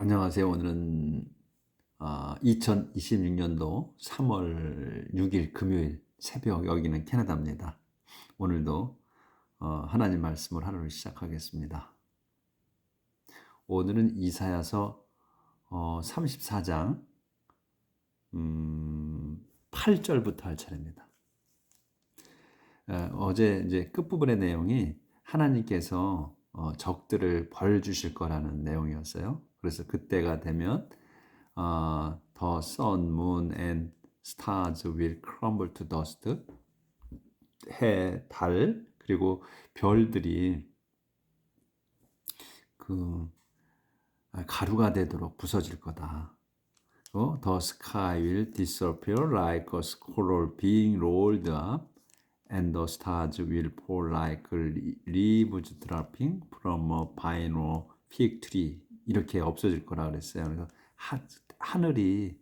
안녕하세요. 오늘은 2026년도 3월 6일 금요일 새벽, 여기는 캐나다입니다. 오늘도 하나님 말씀을 하루를 시작하겠습니다. 오늘은 이사야서 34장 8절부터 할 차례입니다. 어제 이제 끝부분의 내용이 하나님께서 적들을 벌 주실 거라는 내용이었어요. 그래서 그때가 되면 the sun, moon and stars will crumble to dust. 해, 달, 그리고 별들이 그 가루가 되도록 부서질 거다. The sky will disappear like a scroll being rolled up, and the stars will fall like leaves dropping from a vine or fig tree. 이렇게 없어질 거라 그랬어요. 그래서 하늘이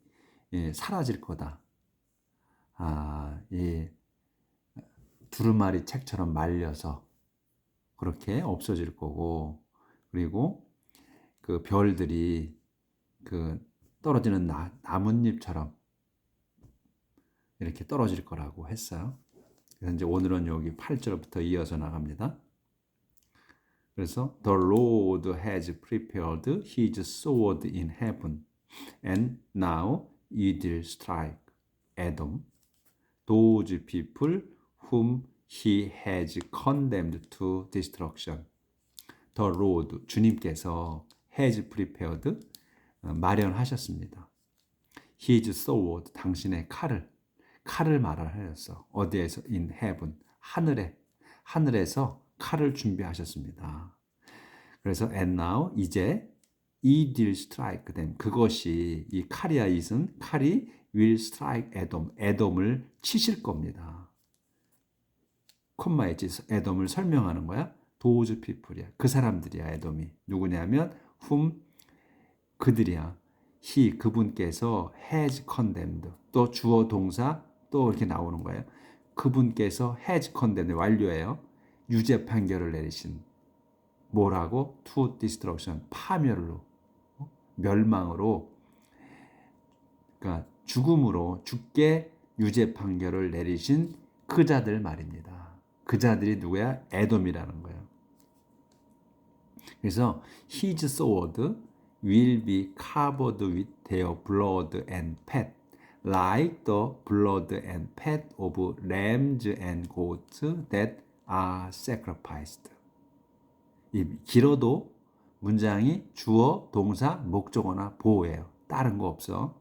사라질 거다. 두루마리 책처럼 말려서 그렇게 없어질 거고, 그리고 그 별들이 그 떨어지는 나뭇잎처럼 이렇게 떨어질 거라고 했어요. 그래서 이제 오늘은 여기 8절부터 이어서 나갑니다. 그래서 The Lord has prepared his sword in heaven, and now it will strike Edom, those people whom he has condemned to destruction. The Lord, 주님께서 has prepared, 마련하셨습니다. His sword, 당신의 칼을 말하였어. 어디에서? In heaven, 하늘에서 칼을 준비하셨습니다. 그래서 and now, 이제 it will strike them. 그것이, 이 칼이야, it은 칼이 will strike Edom, 에돔을 치실 겁니다. 콤마에 에돔을 설명하는 거야. those people이야. 그 사람들이야, 에돔이. 누구냐면 whom, 그들이야. he, 그분께서 has condemned. 또 주어 동사 또 이렇게 나오는 거예요. 그분께서 has condemned, 완료예요. 유죄 판결을 내리신. 뭐라고? to destruction, 파멸로, 멸망으로, 그러니까 죽음으로, 죽게 유죄 판결을 내리신 그 자들 말입니다. 그 자들이 누구야? 에돔이라는 거예요. 그래서 his sword will be covered with their blood and fat, like the blood and fat of lambs and goats that are sacrificed. 이 길어도 문장이 주어, 동사, 목적어나 보어예요. 다른 거 없어.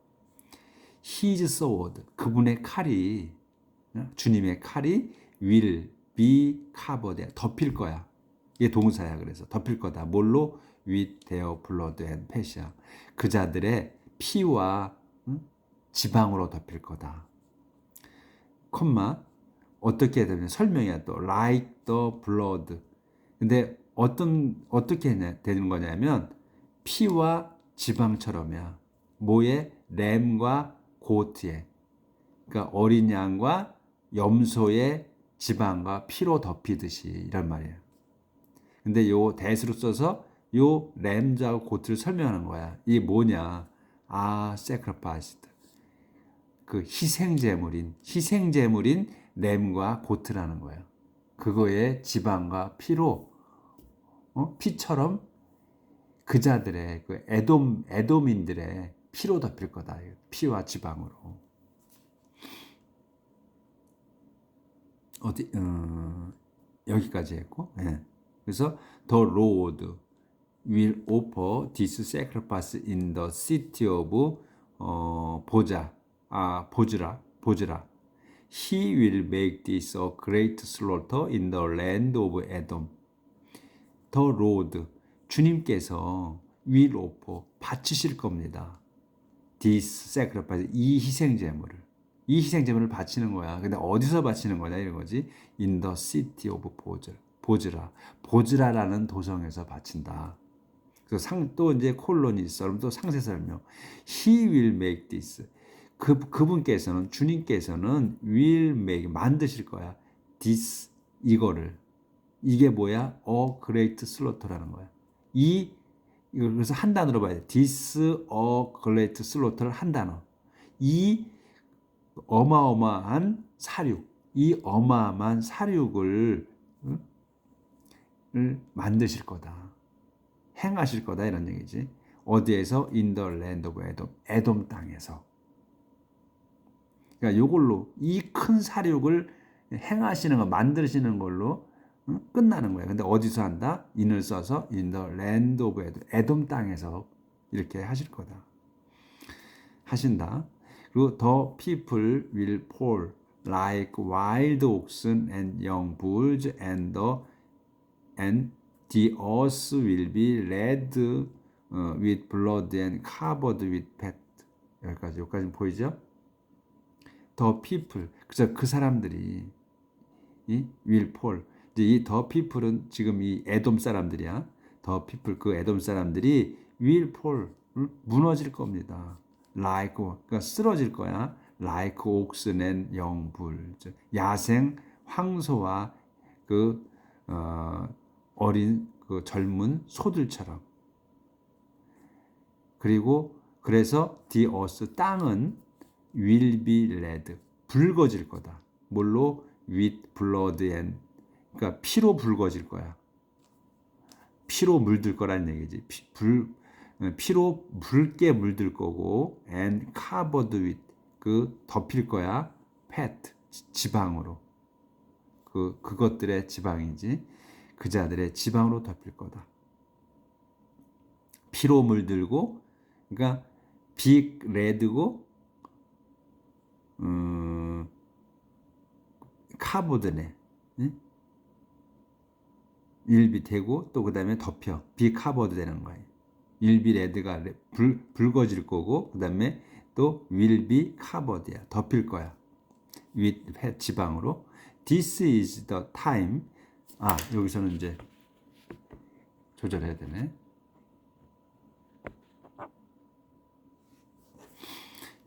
His sword, 그분의 칼이, 주님의 칼이 will be covered, 덮일 거야. 이게 동사야. 그래서 덮일 거다. 뭘로? with their blood and fat이야. 그 자들의 피와 지방으로 덮일 거다. 콤마, 어떻게 되면 설명이야. 또 like the blood. 근데 어떻게 되는 거냐면 피와 지방처럼이야. 뭐에? 램과 고트에, 그러니까 어린 양과 염소의 지방과 피로 덮이듯이, 이란 말이에요. 근데 요 대수로 써서 요 램자와 고트를 설명하는 거야. 이게 뭐냐? sacrificed. 그 희생제물인 램과 고트라는 거예요. 그거의 지방과 피로, 피처럼 그 자들의, 그 에돔인들의 피로 덮일 거다. 피와 지방으로. 여기까지 했고, 예. 그래서 the Lord will offer this sacrifice in the city of 보즈라. He will make this a great slaughter in the land of Edom. The Lord, 주님께서 will offer, 바치실 겁니다. This sacrifice, 이 희생제물을 바치는 거야. 근데 어디서 바치는 거냐 이런 거지. In the city of 보즈라라는 도성에서 바친다. 그래서 또 이제 콜론이 있어. 또 상세 설명. He will make this. 그분께서는, 주님께서는 will make, 만드실 거야. this, 이거를. 이게 뭐야? A great slaughter라는 거야. 이 이걸 그래서 한 단어로 봐야 돼. This a great slaughter 한 단어. 이 어마어마한 사륙, 이 어마어마한 사륙을 만드실 거다. 행하실 거다 이런 얘기지. 어디에서? In the land of Edom. 에돔 땅에서. 그러니까 이걸로 이 큰 사륙을 행하시는 거, 만드시는 걸로 끝나는 거예요. 근데 어디서 한다? in을 써서 in the land of Edom. 에돔 땅에서 이렇게 하실 거다. 하신다. 그리고 the people will fall like wild oxen and young bulls and the earth will be red with blood and covered with fat. 여기까지 보이죠? The people, 그래서 그 사람들이 이 will fall. 이제 이 the people은 지금 이 에돔 사람들이야. the people 그 에돔 사람들이 will fall 무너질 겁니다. like 그러니까 쓰러질 거야. like oxen and young bull. 야생 황소와 그 어린 그 젊은 소들처럼. 그리고 그래서 the earth 땅은 will be red 붉어질 거다. 뭘로? with blood and 그러니까 피로 붉어질 거야. 피로 물들 거라는 얘기지. 피로 붉게 물들 거고 and covered with 그 덮일 거야. fat 지방으로. 그것들의 지방이지. 그자들의 지방으로 덮일 거다. 피로 물들고 그러니까 빅 레드고 카보드네. 일비 되고 또 그 다음에 덮여 비카보드 되는 거예요. 일비 레드가 붉어질 거고 그 다음에 또 윌비 카보드야 덮일 거야. 윗 지방으로. This is the time. 여기서는 이제 조절해야 되네.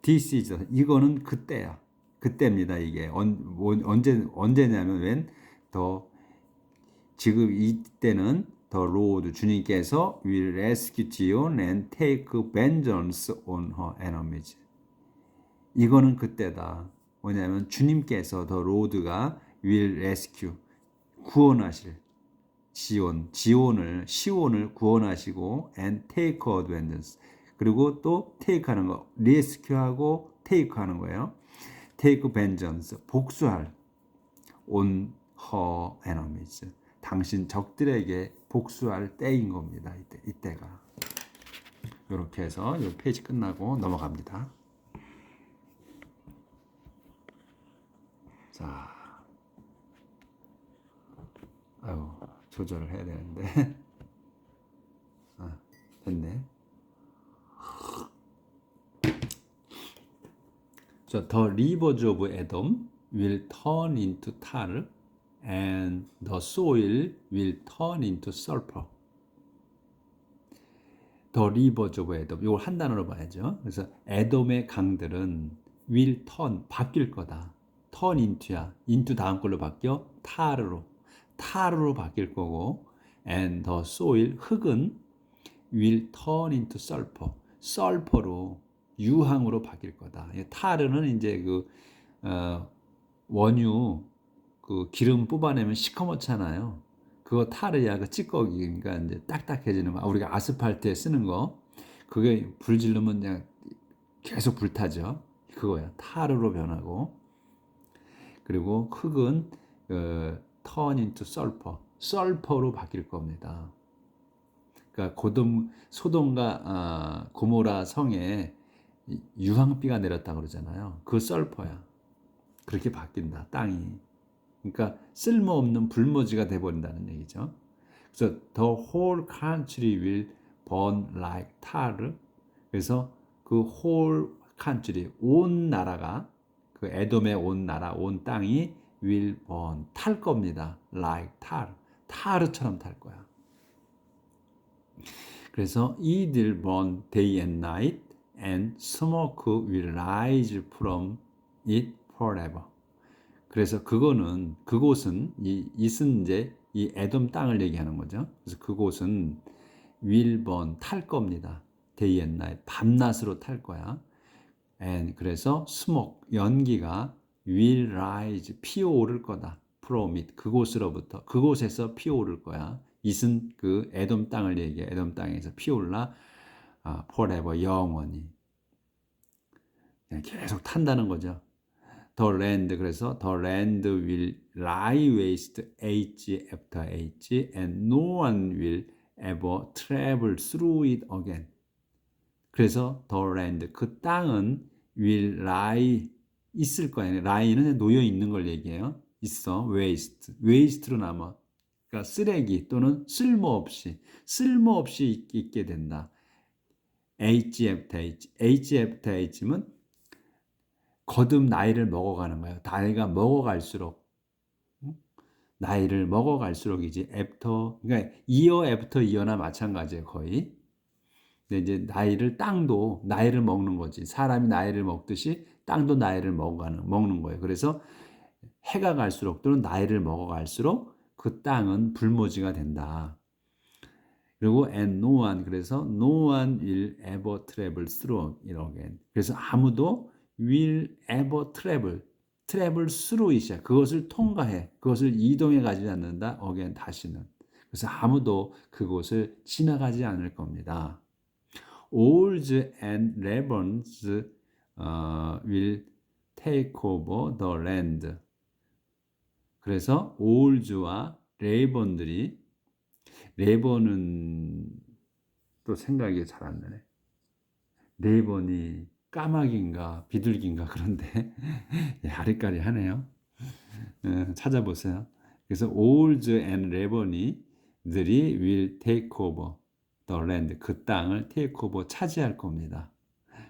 This is the, 이거는 그때야. 그때입니다. 이게 언제냐면 when 더 지금 이때는 the Lord 주님께서 will rescue Zion and take vengeance on her enemies. 이거는 그때다. 뭐냐면 주님께서 the Lord가 will rescue 구원하실 시온을 구원하시고 and take vengeance 그리고 또 take 하는 거 rescue하고 take 하는 거예요. take vengeance 복수할 on her enemies 당신 적들에게 복수할 때인 겁니다. 이때가 이렇게 해서 이 페이지 끝나고 넘어갑니다. 자, 조절을 해야 되는데 됐네. So the rivers of Edom will turn into tar, and the soil will turn into sulfur. The rivers of Edom. 이걸 한 단어로 봐야죠. 그래서 에돔의 강들은 will turn 바뀔 거다. turn into야. into 다음 걸로 바뀌어 타르로 바뀔 거고, and the soil 흙은 will turn into sulfur. sulfur로 유황으로 바뀔 거다. 타르는 이제 원유 그 기름 뽑아내면 시커멓잖아요. 그거 타르야. 그 찌꺼기. 그러니까 이제 딱딱해지는 거. 우리가 아스팔트에 쓰는 거. 그게 불 지르면 그냥 계속 불타죠. 그거야. 타르로 변하고. 그리고 흙은 turn into sulfur. sulfur로 바뀔 겁니다. 그러니까 소돔과 고모라 성에 유황비가 내렸다 그러잖아요. 그 썰퍼야. 그렇게 바뀐다. 땅이. 그러니까 쓸모없는 불모지가 돼버린다는 얘기죠. 그래서 the whole country will burn like tar. 그래서 그 whole country 온 나라가 그 에돔의 온 나라 온 땅이 will burn 탈 겁니다. like tar. 타르처럼 탈 거야. 그래서 it will burn day and night and smoke will rise from it forever. 그래서 그곳은 이슨 이제 이 에돔 땅을 얘기하는 거죠. 그래서 그곳은 will burn 탈 겁니다. day and night 밤낮으로 탈 거야. and 그래서 smoke 연기가 will rise 피어오를 거다. from it 그곳으로부터 그곳에서 피어오를 거야. it은 그 에돔 땅을 얘기해. 에돔 땅에서 피어올라 forever 영원히 그냥 계속 탄다는 거죠. The land 그래서 the land will lie waste age after age and no one will ever travel through it again. 그래서 the land 그 땅은 will lie 있을 거예요. lie는 놓여 있는 걸 얘기해요. 있어 waste로 남아. 그러니까 쓰레기 또는 쓸모없이 있게 된다. age after age면 거듭 나이를 먹어가는 거예요. 나이가 먹어갈수록 나이를 먹어갈수록이지 after 그러니까 year after year나 마찬가지예요. 거의. 근데 이제 땅도 나이를 먹는 거지. 사람이 나이를 먹듯이 땅도 나이를 먹는 거예요. 그래서 해가 갈수록 또는 나이를 먹어갈수록 그 땅은 불모지가 된다. 그리고 and no one 그래서 no one will ever travel through it again. 그래서 아무도 will ever travel through it이야. 그것을 통과해. 그것을 이동해 가지 않는다. again 다시는. 그래서 아무도 그곳을 지나가지 않을 겁니다. Owls and ravens will take over the land. 그래서 owls와 레이번들이 레이번은 또 생각이 잘 안 나네. 레이번이 까마귀인가 비둘기인가 그런데 아리까리하네요. 찾아보세요. 그래서 owls and ravens들이 will take over the land 그 땅을 take over 차지할 겁니다.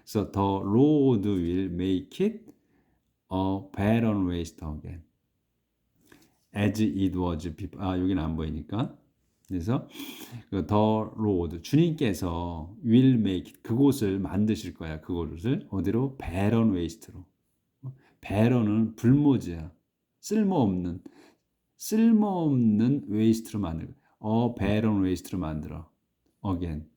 그래서 the road will make it a barren waste again. as it was before. 여기는 안 보이니까. 그래서 the road 주님께서 will make it, 그곳을 만드실 거야. 그곳을 어디로? barren waste로. barren은 불모지야. 쓸모없는 waste로 만들어. barren waste로 만들어. again.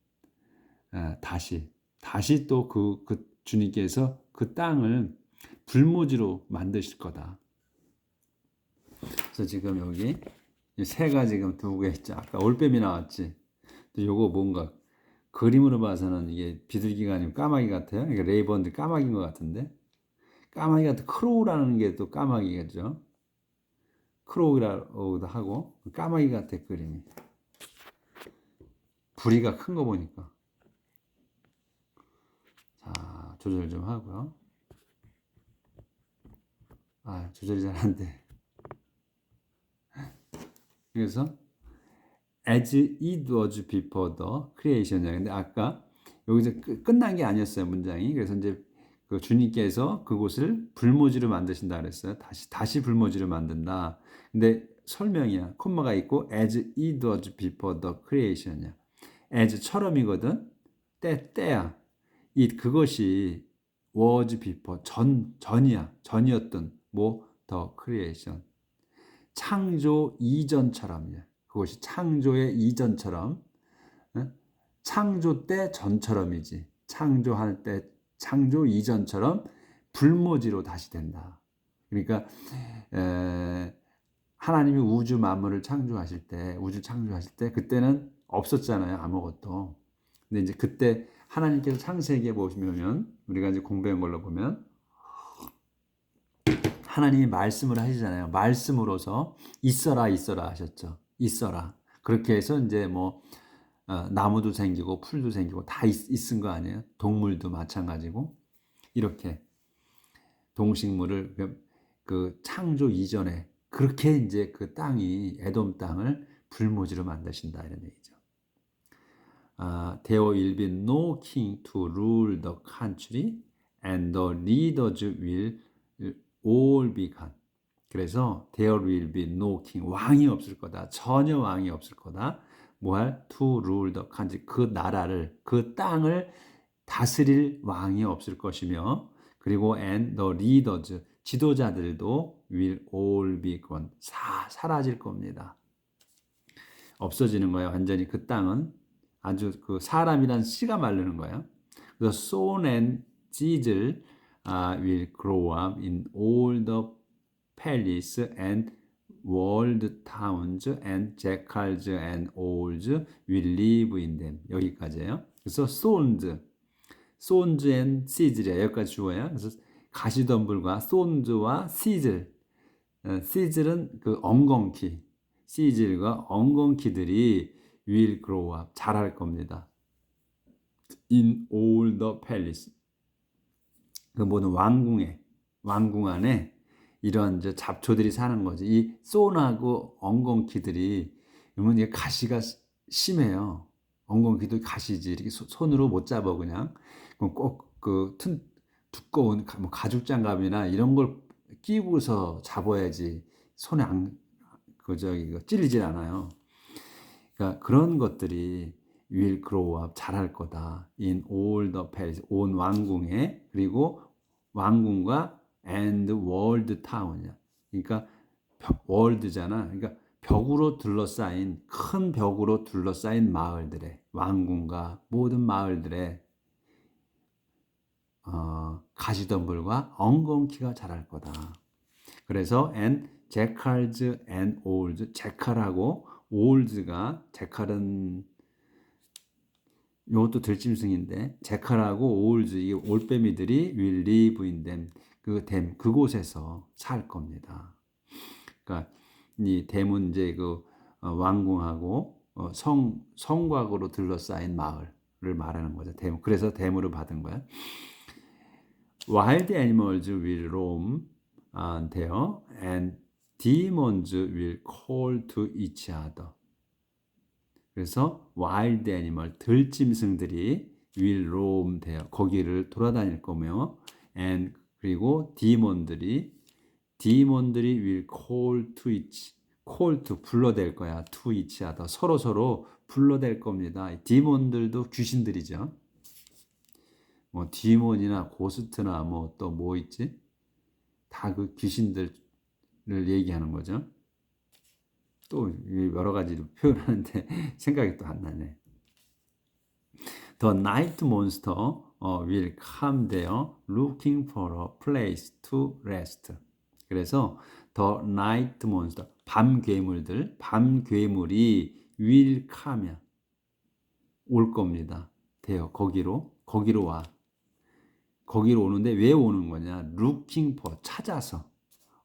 다시 또 그 주님께서 그 땅을 불모지로 만드실 거다. 그래서 지금 여기 새가 지금 두 개 있죠. 아까 올빼미 나왔지. 요거 뭔가 그림으로 봐서는 이게 비둘기가 아니고 까마귀 같아요. 그러니까 레이번들 까마귀인 것 같은데 까마귀가 또 크로우라는 게 또 까마귀겠죠. 크로우라고도 하고 까마귀 같아 그림이. 부리가 큰 거 보니까. 자 조절 좀 하고요. 조절이 잘 안 돼. 그래서 as it was before the creation이야. 근데 아까 여기서 끝난 게 아니었어요 문장이. 그래서 이제 그 주님께서 그곳을 불모지로 만드신다 그랬어요. 다시 불모지로 만든다. 근데 설명이야. 콤마가 있고 as it was before the creation이야. as처럼이거든. 때야. it 그것이 was before 전이었던 the creation. 창조 이전처럼이야. 그것이 창조의 이전처럼, 창조 때 전처럼이지. 창조할 때 창조 이전처럼 불모지로 다시 된다. 그러니까 하나님이 우주 만물을 창조하실 때 그때는 없었잖아요. 아무것도. 근데 이제 그때 하나님께서 창세기에 보시면 우리가 이제 공부한 걸로 보면 하나님이 말씀을 하시잖아요. 말씀으로서 있어라 하셨죠. 있어라. 그렇게 해서 이제 나무도 생기고 풀도 생기고 다 있은 거 아니에요. 동물도 마찬가지고 이렇게 동식물을 그 창조 이전에 그렇게 이제 그 땅이 에돔 땅을 불모지로 만드신다 이런 얘기죠. There will be no king to rule the country, and the leaders will all be gone. 그래서 there will be no king 왕이 없을 거다. 전혀 왕이 없을 거다. to rule the country 그 나라를 그 땅을 다스릴 왕이 없을 것이며 그리고 and the leaders 지도자들도 will all be gone 사라질 겁니다. 없어지는 거예요. 완전히 그 땅은 아주 그 사람이란 씨가 마르는 거예요. 그래서 sown and seeds will grow up in all the palace and walled towns and jackals and owls will live in them. 여기까지예요. 그래서 sown and seeds래요. 여기까지 주어요. 그래서 가시덤불과 sown와 seeds, seeds는 그 엉겅퀴, seeds과 엉겅퀴들이 will grow up, 자랄 겁니다. in all the palace. 그 모든 왕궁 안에 이런 이제 잡초들이 사는 거지. 이 쏜하고 엉겅퀴들이 그러면 이게 가시가 심해요. 엉겅퀴도 가시지. 이렇게 손으로 못 잡아 그냥. 그럼 꼭 그 두꺼운 뭐 가죽 장갑이나 이런 걸 끼고서 잡아야지 손에 찔리질 않아요. 그러니까 그런 것들이 will grow up, 자랄 거다. in all the palace, 온 왕궁에, 그리고 왕궁과 and walled town이야. 그러니까 world잖아. 그러니까 벽으로 둘러싸인, 큰 벽으로 둘러싸인 마을들의, 왕궁과 모든 마을들의 가시덤불과 엉겅퀴가 자랄 거다. 그래서 and jackals and owls, 제칼하고 owls가, 제칼은 이것도 들짐승인데, 제칼하고 owls, 이 올빼미들이 will live in them, 그곳에서 살 겁니다. 그러니까 이 댐은 이제 그 왕궁하고 성곽으로 둘러싸인 마을을 말하는 거죠. 댐. 그래서 댐으로 받은 거야. Wild animals will roam there and demons will call to each other. 그래서 wild animal, 들짐승들이 will roam there, 거기를 돌아다닐 거며, and 그리고 디몬들이 will call to each, call to, 불러댈 거야, to each other, 서로 불러댈 겁니다. 디몬들도 귀신들이죠. 뭐 디몬이나 고스트나 뭐 또 뭐 있지? 다 그 귀신들을 얘기하는 거죠. 또 여러 가지로 표현하는데 생각이 또 안 나네. The night monster will come there looking for a place to rest. 그래서 the night monster, 밤 괴물이 will come, 올 겁니다. 돼요. 거기로 와. 거기로 오는데 왜 오는 거냐? looking for, 찾아서,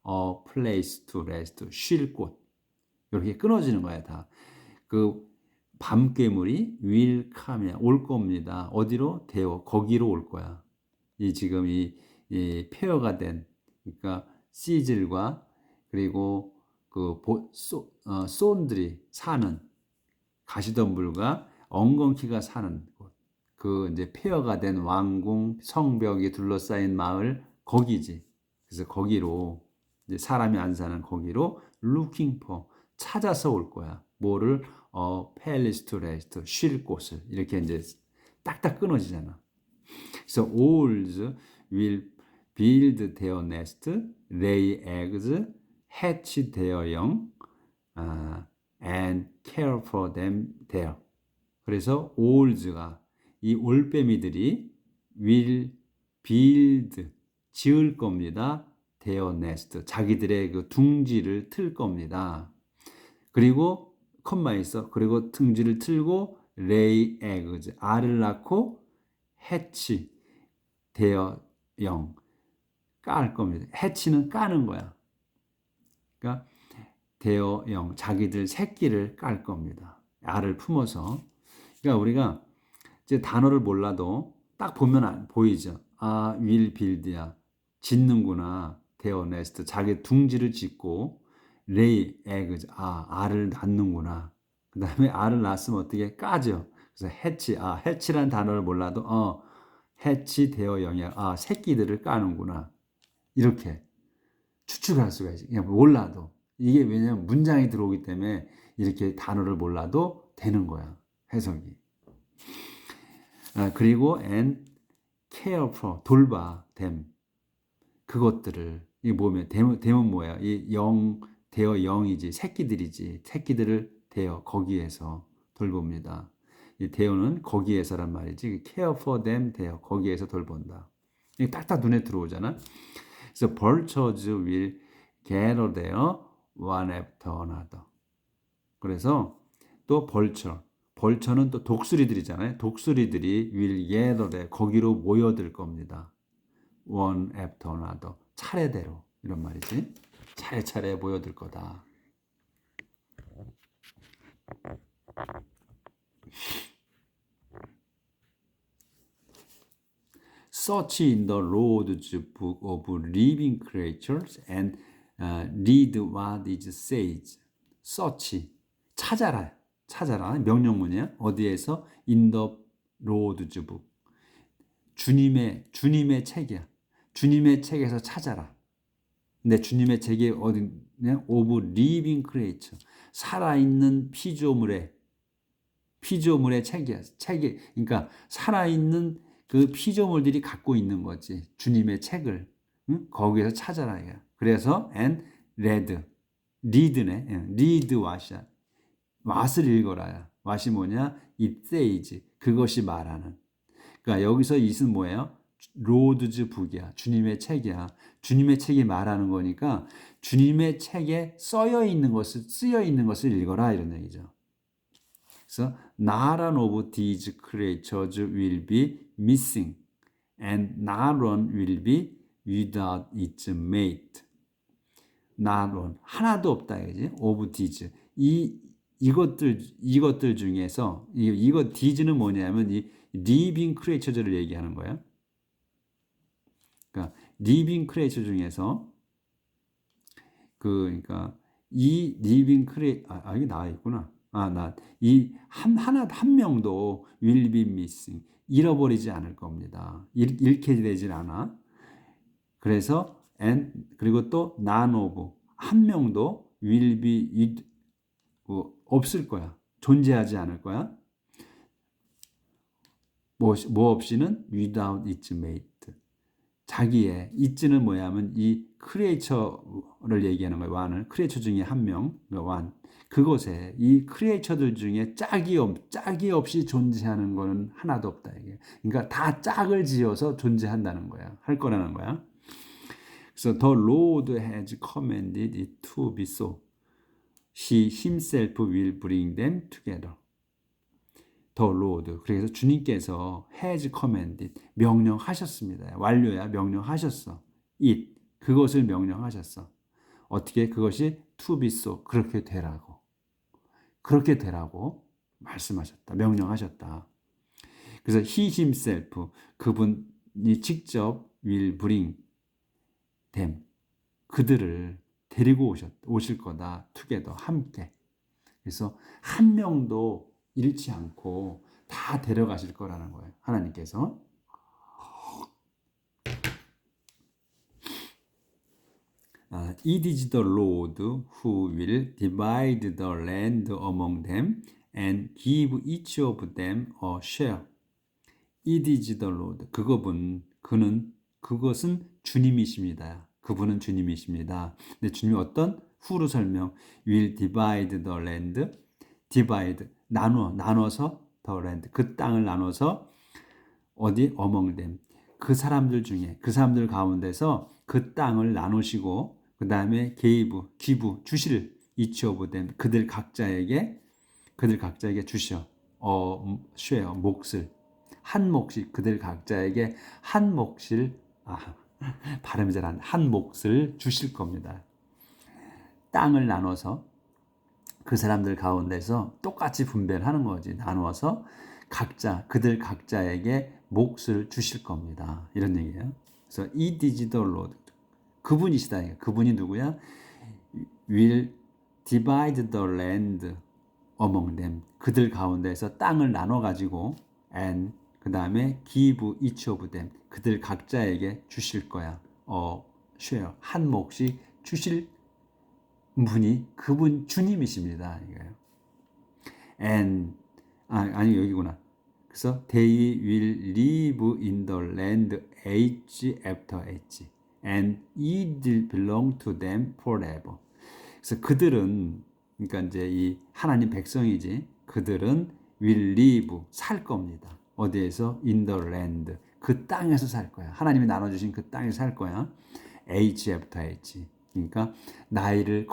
a place to rest, 쉴 곳. 이렇게 끊어지는 거야, 다. 그 밤괴물이 will come, 올 겁니다. 어디로? 데어, 거기로 올 거야. 지금 이 폐허가 된, 그러니까 씨즐과 그리고 쏜들이 사는, 가시덤불과 엉겅퀴가 사는 곳, 이제 폐허가 된 왕궁, 성벽이 둘러싸인 마을, 거기지. 그래서 거기로, 이제 사람이 안 사는 거기로 looking for, 찾아서 올 거야. 뭐를? palace to rest, 쉴 곳을. 이렇게 이제 딱딱 끊어지잖아. 그래서 owls will build their nest, lay eggs, hatch their young, and care for them there. 그래서 owls가, 이 올빼미들이 will build, 지을 겁니다. their nest, 자기들의 그 둥지를 틀 겁니다. 그리고 컴마 있어. 그리고 둥지를 틀고 lay eggs, 알을 낳고 hatch their young, 깔 겁니다. hatch는 까는 거야. 그러니까 their young, 자기들 새끼를 깔 겁니다. 알을 품어서. 그러니까 우리가 이제 단어를 몰라도 딱 보면 보이죠. 아, will build야, 짓는구나. their nest, 자기 둥지를 짓고, lay eggs, 알을 낳는구나. 그 다음에 알을 낳았으면 어떻게? 까죠. 그래서 hatch, hatch라는 단어를 몰라도 hatch their young이야. 새끼들을 까는구나. 이렇게 추측할 수가 있지. 그냥 몰라도. 이게 왜냐면 문장이 들어오기 때문에 이렇게 단어를 몰라도 되는 거야, 해석이. 그리고 and care for, 돌봐, them, 그것들을. 이게 뭐면, 댐은 뭐야? 대어 영이지, 새끼들이지. 새끼들을 대어, 거기에서 돌봅니다. 이 대어는 거기에서란 말이지. care for them there. 거기에서 돌본다. 이게 딱딱 눈에 들어오잖아. 그래서 vultures will gather there one after another. 그래서 또 벌처는 또 독수리들이잖아요. 독수리들이 will gather there. 거기로 모여들 겁니다. one after another. 차례대로. 이런 말이지. 차례차례 모여들 거다. Search in the Lord's book of living creatures and read what it says. Search. 찾아라. 찾아라. 명령문이야. 어디에서? In the Lord's book. 주님의 책이야. 주님의 책에서 찾아라. 근데 주님의 책이 어디냐? Of living creature. 살아있는 피조물의 책이야. 책이, 그러니까 살아있는 그 피조물들이 갖고 있는 거지. 주님의 책을. 응? 거기에서 찾아라. 이거. 그래서 and read네. read what이야. what을 읽어라야. what이 뭐냐? it says. 그것이 말하는. 그러니까 여기서 it은 뭐예요? 로드즈 북이야. 주님의 책이야. 주님의 책이 말하는 거니까 주님의 책에 쓰여 있는 것을 읽어라 이런 얘기죠. 그래서 none of these creatures will be missing and not one will be without its mate. not one. 하나도 없다 이거지. of these. 이것들 중에서 these는 뭐냐면 이 living creatures를 얘기하는 거야. 그러니까 living creature 중에서 그러니까 이 living creature 이게 나와 있구나. 한 명도 will be missing. 잃어버리지 않을 겁니다. 잃게 되질 않아. 그래서 그리고 또 none of 한 명도 will be 없을 거야. 존재하지 않을 거야. 뭐 없이는 without its mate. 자기의 it는 뭐냐면 이 크리에이처를 얘기하는 거예요. one을 크리에이처 중에 한 명, one. 그곳에 이 크리에이처들 중에 짝이 없이 존재하는 거는 하나도 없다 이게. 그러니까 다 짝을 지어서 존재한다는 거야. 할 거라는 거야. 그래서 the Lord has commanded it to be so. He himself will bring them together. The Lord. 그래서 주님께서 has commanded. 명령하셨습니다. 완료야. 명령하셨어. it. 그것을 명령하셨어. 어떻게? 그것이 to be so. 그렇게 되라고. 그렇게 되라고 말씀하셨다. 명령하셨다. 그래서 he himself. 그분이 직접 will bring them. 그들을 데리고 오실 거다. together. 함께. 그래서 한 명도 잃지 않고 다 데려가실 거라는 거예요. 하나님께서. It is the Lord who will divide the land among them and give each of them a share. It is the Lord. 그것은 주님이십니다. 그분은 주님이십니다. 근데 주님이 어떤? 후로 설명. will divide the land. divide. 나눠서 the land. 그 땅을 나눠서 어디? among them. 그 사람들 가운데서 그 땅을 나누시고 그 다음에 give, 주실 each of them. 그들 각자에게 주셔. share, 몫을. 한 몫이 그들 각자에게 한 몫을 발음이 잘 안 돼. 한 몫을 주실 겁니다. 땅을 나눠서 그 사람들 가운데서 똑같이 분배하는 거지. 나누어서 그들 각자에게 몫을 주실 겁니다. 이런 얘기예요. 그래서 it is the Lord. 그분이시다. 그분이 누구야? will divide the land among them. 그들 가운데서 땅을 나눠 가지고 and 그 다음에 give each of them. 그들 각자에게 주실 거야. share. 한 몫이 주실 분이 그분 주님이십니다. 이거예요. and 여기구나. 그래서 they will live in the land age after age and it will belong to them forever. 그래서 그들은 그러니까 이제 이 하나님 백성이지. 그들은 will live 살 겁니다. 어디에서? in the land 그 땅에서 살 거야. 하나님이 나눠주신 그 땅에서 살 거야. age after age. 그러니까 나이를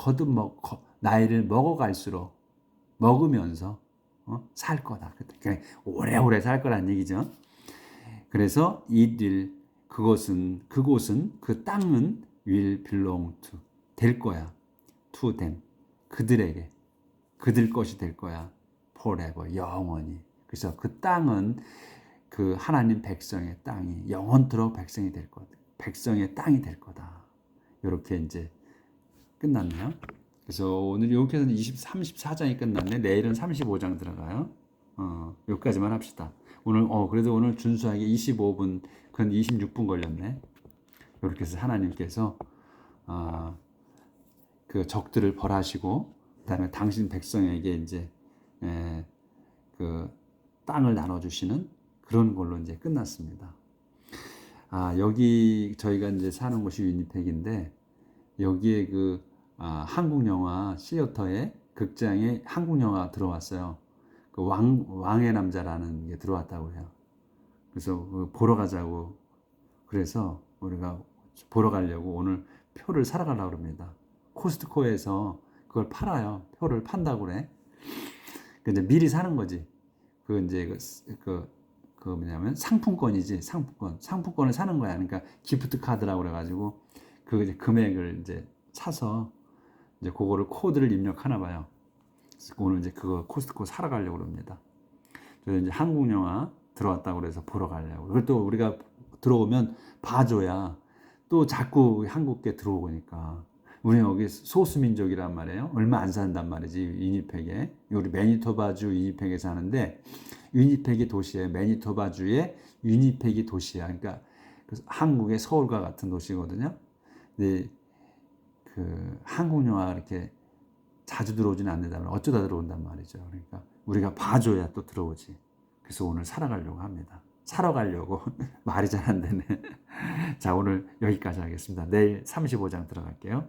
먹어갈수록 먹으면서 살 거다. 그러니까 오래오래 살 거란 얘기죠. 그래서 그곳은 그 땅은 will belong to 될 거야. to them 그들에게 그들 것이 될 거야. forever 영원히. 그래서 그 땅은 그 하나님 백성의 땅이 영원토록 백성이 될 거다. 백성의 땅이 될 거다. 이렇게 이제 끝났네요. 그래서 오늘 이렇게 해서 34장이 끝났네. 내일은 35장 들어가요. 여기까지만 합시다. 그래도 오늘 준수하게 25분, 그건 26분 걸렸네. 이렇게 해서 하나님께서 그 적들을 벌하시고, 그다음에 당신 백성에게 이제 그 땅을 나눠주시는 그런 걸로 이제 끝났습니다. 여기 저희가 이제 사는 곳이 위니펙인데 여기에 한국 영화 시어터에 극장에 한국 영화 들어왔어요. 그 왕의 남자라는 게 들어왔다고 해요. 그래서 보러 가자고 그래서 우리가 보러 가려고 오늘 표를 사러 가려고 합니다. 코스트코에서 그걸 팔아요. 표를 판다고 그래. 이제 미리 사는 거지. 뭐냐면 상품권이지. 상품권을 사는 거야. 그러니까 기프트 카드라고 그래가지고 이제 금액을 이제 차서 이제 그거를 코드를 입력하나 봐요. 그래서 오늘 이제 그거 코스트코 사러 가려고 합니다. 그래서 이제 한국 영화 들어왔다고 그래서 보러 가려고. 그리고 또 우리가 들어오면 봐줘야 또 자꾸 한국에 들어오니까. 우리 여기 소수민족이란 말이에요. 얼마 안 산단 말이지 위니펙에. 우리 매니토바주 위니펙에 사는데 위니펙이 도시에 매니토바주의 위니펙이 도시야. 그러니까 한국의 서울과 같은 도시거든요. 근데 한국 영화가 이렇게 자주 들어오지는 않는다면 어쩌다 들어온단 말이죠. 그러니까 우리가 봐줘야 또 들어오지. 그래서 오늘 사러 가려고 합니다. 사러 가려고 말이 잘 안 되네. 자, 오늘 여기까지 하겠습니다. 내일 35장 들어갈게요.